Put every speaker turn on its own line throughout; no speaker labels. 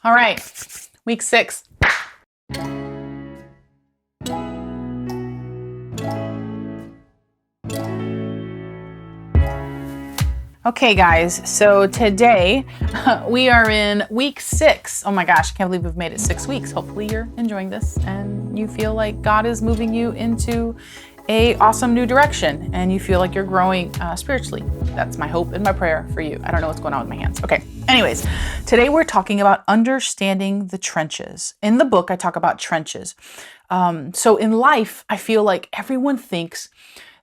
All right, week 6. Okay, guys, so today we are in week 6. Oh my gosh, I can't believe we've made it 6 weeks. Hopefully you're enjoying this and you feel like God is moving you into a awesome new direction and you feel like you're growing spiritually. That's my hope and my prayer for you. I don't know what's going on with my hands. Okay, anyways, today we're talking about understanding the trenches. In the book, I talk about trenches. So in life, I feel like everyone thinks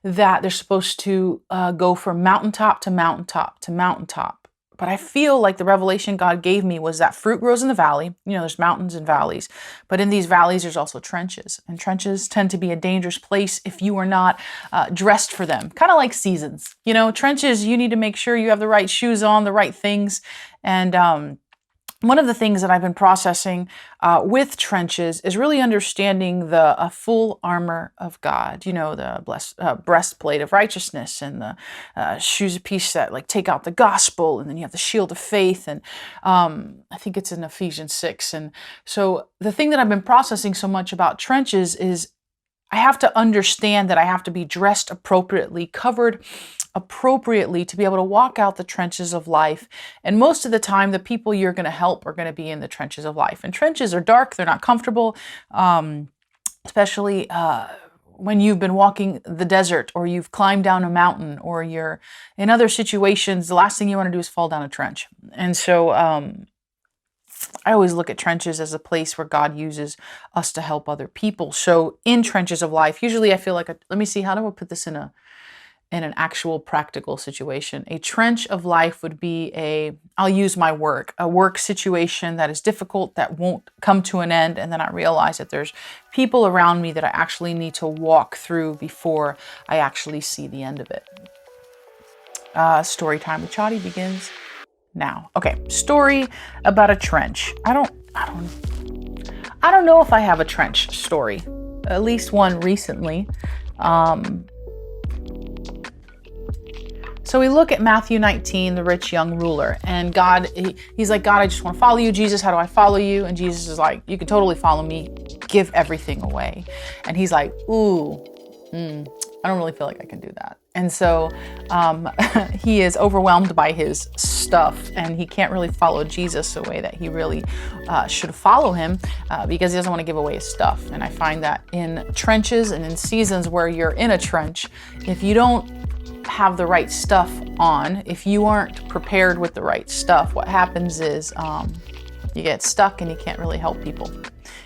that they're supposed to go from mountaintop to mountaintop to mountaintop. But I feel like the revelation God gave me was that fruit grows in the valley. You know, there's mountains and valleys, but in these valleys, there's also trenches. And trenches tend to be a dangerous place if you are not dressed for them, kind of like seasons. You know, trenches, you need to make sure you have the right shoes on, the right things. And one of the things that I've been processing with trenches is really understanding the full armor of God. You know, the breastplate of righteousness and the shoes of peace that like take out the gospel, and then you have the shield of faith, and I think it's in Ephesians 6. And so the thing that I've been processing so much about trenches is I have to understand that I have to be dressed appropriately, covered appropriately to be able to walk out the trenches of life. And most of the time, the people you're going to help are going to be in the trenches of life. And trenches are dark, they're not comfortable, especially when you've been walking the desert or you've climbed down a mountain or you're in other situations. The last thing you want to do is fall down a trench. And so I always look at trenches as a place where God uses us to help other people. So in trenches of life, usually I feel like, let me see, how do I put this in an actual practical situation? A trench of life would be I'll use my work, a work situation that is difficult, that won't come to an end. And then I realize that there's people around me that I actually need to walk through before I actually see the end of it. Story time with Chari begins now. Okay, story about a trench. I don't know if I have a trench story, at least one recently. So we look at Matthew 19, the rich young ruler, and God, he's like, God, I just want to follow you. Jesus, how do I follow you? And Jesus is like, you can totally follow me. Give everything away. And he's like, I don't really feel like I can do that. And so he is overwhelmed by his stuff, and he can't really follow Jesus the way that he really should follow him because he doesn't want to give away his stuff. And I find that in trenches and in seasons where you're in a trench, if you don't have the right stuff on, if you aren't prepared with the right stuff, what happens is you get stuck and you can't really help people.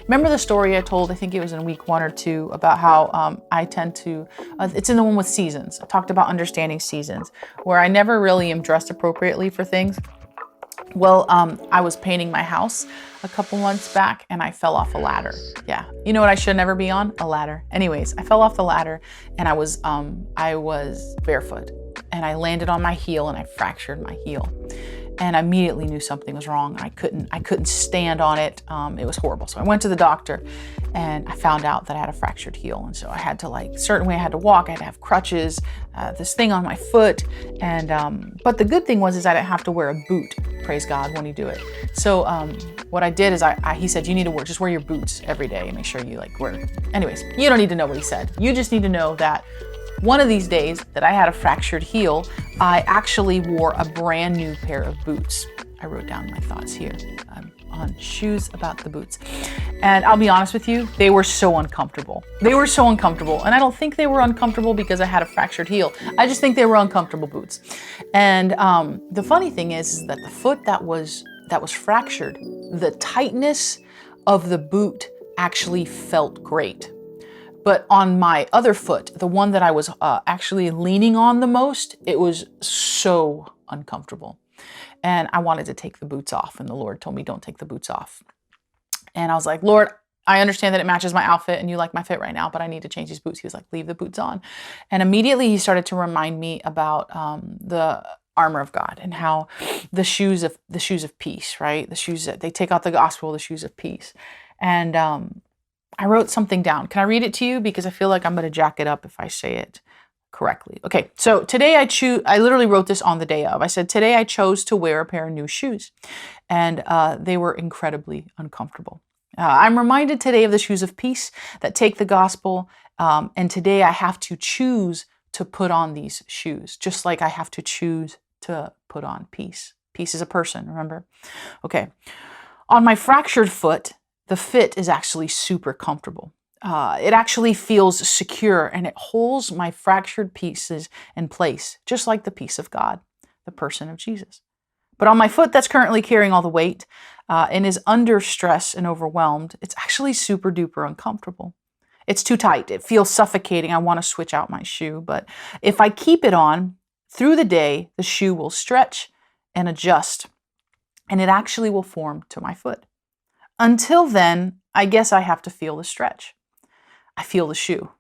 Remember the story I told, I think it was in week 1 or 2, about how I tend to, it's in the one with seasons. I talked about understanding seasons, where I never really am dressed appropriately for things. Well, I was painting my house a couple months back and I fell off a ladder. Yeah. You know what I should never be on? A ladder. Anyways, I fell off the ladder and I was barefoot and I landed on my heel and I fractured my heel. And I immediately knew something was wrong. I couldn't stand on it. It was horrible. So I went to the doctor and I found out that I had a fractured heel. And so I had to certain way I had to walk. I had to have crutches, this thing on my foot. And, but the good thing was I didn't have to wear a boot, praise God, when you do it. So what I did is he said, you need to just wear your boots every day and make sure you wear, anyways, you don't need to know what he said. You just need to know that one of these days that I had a fractured heel, I actually wore a brand new pair of boots. I wrote down my thoughts here on shoes about the boots. And I'll be honest with you, they were so uncomfortable. They were so uncomfortable. And I don't think they were uncomfortable because I had a fractured heel. I just think they were uncomfortable boots. And the funny thing is that the foot that was fractured, the tightness of the boot actually felt great. But on my other foot, the one that I was actually leaning on the most, it was so uncomfortable. And I wanted to take the boots off. And the Lord told me, don't take the boots off. And I was like, Lord, I understand that it matches my outfit and you like my fit right now, but I need to change these boots. He was like, leave the boots on. And immediately he started to remind me about the armor of God and how the shoes of peace, right? The shoes that they take out the gospel, the shoes of peace. And I wrote something down. Can I read it to you? Because I feel like I'm going to jack it up if I say it correctly. Okay, so today I literally wrote this on the day of. I said, today I chose to wear a pair of new shoes, and they were incredibly uncomfortable. I'm reminded today of the shoes of peace that take the gospel, and today I have to choose to put on these shoes, just like I have to choose to put on peace. Peace is a person, remember? Okay. On my fractured foot, the fit is actually super comfortable. It actually feels secure, and it holds my fractured pieces in place, just like the peace of God, the person of Jesus. But on my foot that's currently carrying all the weight and is under stress and overwhelmed, it's actually super duper uncomfortable. It's too tight. It feels suffocating. I want to switch out my shoe. But if I keep it on through the day, the shoe will stretch and adjust, and it actually will form to my foot. Until then, I guess I have to feel the stretch. I feel the shoe.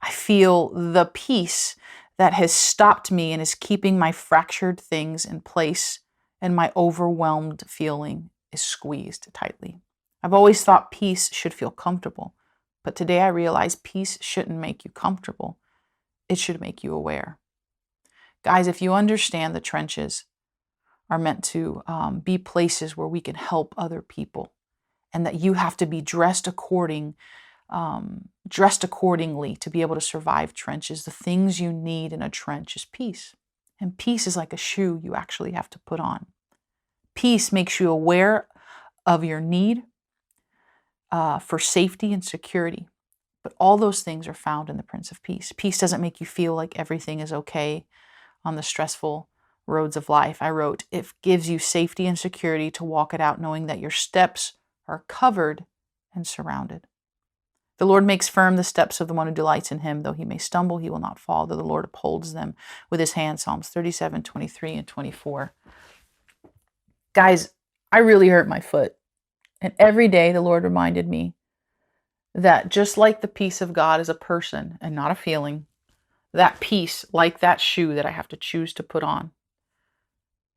I feel the peace that has stopped me and is keeping my fractured things in place, and my overwhelmed feeling is squeezed tightly. I've always thought peace should feel comfortable, but today I realize peace shouldn't make you comfortable. It should make you aware. Guys, if you understand the trenches are meant to be places where we can help other people, and that you have to be dressed accordingly to be able to survive trenches, the things you need in a trench is peace. And peace is like a shoe you actually have to put on. Peace makes you aware of your need for safety and security. But all those things are found in the Prince of Peace. Peace doesn't make you feel like everything is okay on the stressful roads of life. I wrote, it gives you safety and security to walk it out knowing that your steps are covered and surrounded. The Lord makes firm the steps of the one who delights in him. Though he may stumble, he will not fall, though the Lord upholds them with his hand. Psalms 37, 23, and 24. Guys, I really hurt my foot. And every day the Lord reminded me that just like the peace of God is a person and not a feeling, that peace, like that shoe that I have to choose to put on,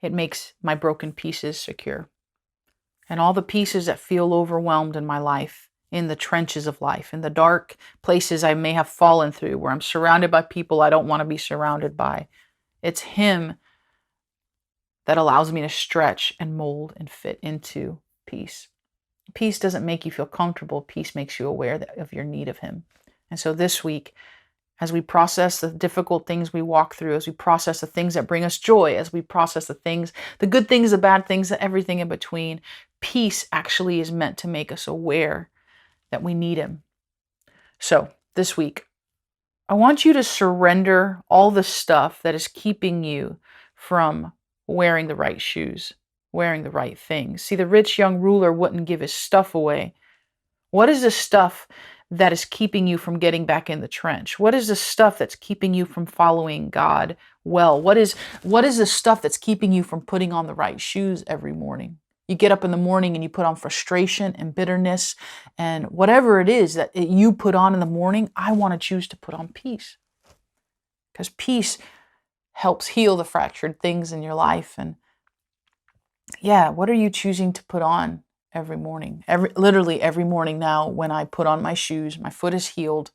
it makes my broken pieces secure. And all the pieces that feel overwhelmed in my life, in the trenches of life, in the dark places I may have fallen through, where I'm surrounded by people I don't want to be surrounded by, it's him that allows me to stretch and mold and fit into peace. Peace doesn't make you feel comfortable. Peace makes you aware of your need of him. And so this week, as we process the difficult things we walk through, as we process the things that bring us joy, as we process the good things, the bad things, everything in between, peace actually is meant to make us aware that we need him. So this week, I want you to surrender all the stuff that is keeping you from wearing the right shoes, wearing the right things. See, the rich young ruler wouldn't give his stuff away. What is the stuff that is keeping you from getting back in the trench? What is the stuff that's keeping you from following God well? What is the stuff that's keeping you from putting on the right shoes every morning? You get up in the morning and you put on frustration and bitterness and whatever it is that you put on in the morning. I want to choose to put on peace, because peace helps heal the fractured things in your life. And yeah, what are you choosing to put on every morning? Literally every morning now, when I put on my shoes, my foot is healed.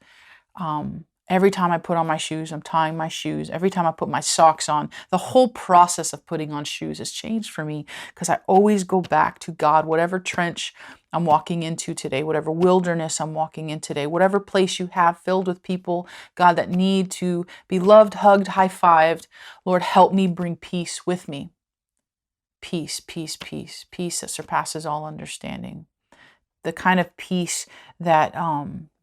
Every time I put on my shoes, I'm tying my shoes. Every time I put my socks on, the whole process of putting on shoes has changed for me, because I always go back to God. Whatever trench I'm walking into today, whatever wilderness I'm walking in today, whatever place you have filled with people, God, that need to be loved, hugged, high-fived, Lord, help me bring peace with me. Peace, peace, peace, peace that surpasses all understanding. The kind of peace that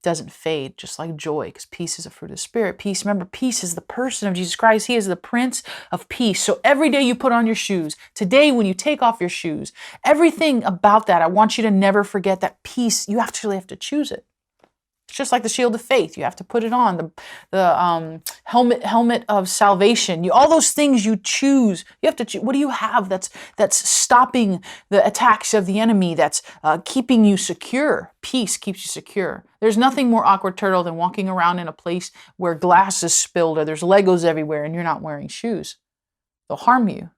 doesn't fade, just like joy, because peace is a fruit of the Spirit. Peace, remember, peace is the person of Jesus Christ. He is the Prince of Peace. So every day you put on your shoes, today when you take off your shoes, everything about that, I want you to never forget that peace, you actually have to choose it. It's just like the shield of faith. You have to put it on. The helmet of salvation. All those things you choose. You have to choose. What do you have that's stopping the attacks of the enemy? That's keeping you secure. Peace keeps you secure. There's nothing more awkward turtle than walking around in a place where glass is spilled or there's Legos everywhere and you're not wearing shoes. They'll harm you.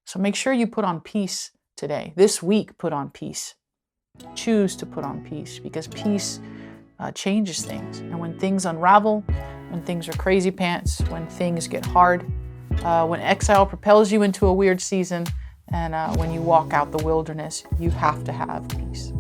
So make sure you put on peace today. This week, put on peace. Choose to put on peace, because peace changes things. And when things unravel, when things are crazy pants, when things get hard, when exile propels you into a weird season, and when you walk out the wilderness, you have to have peace.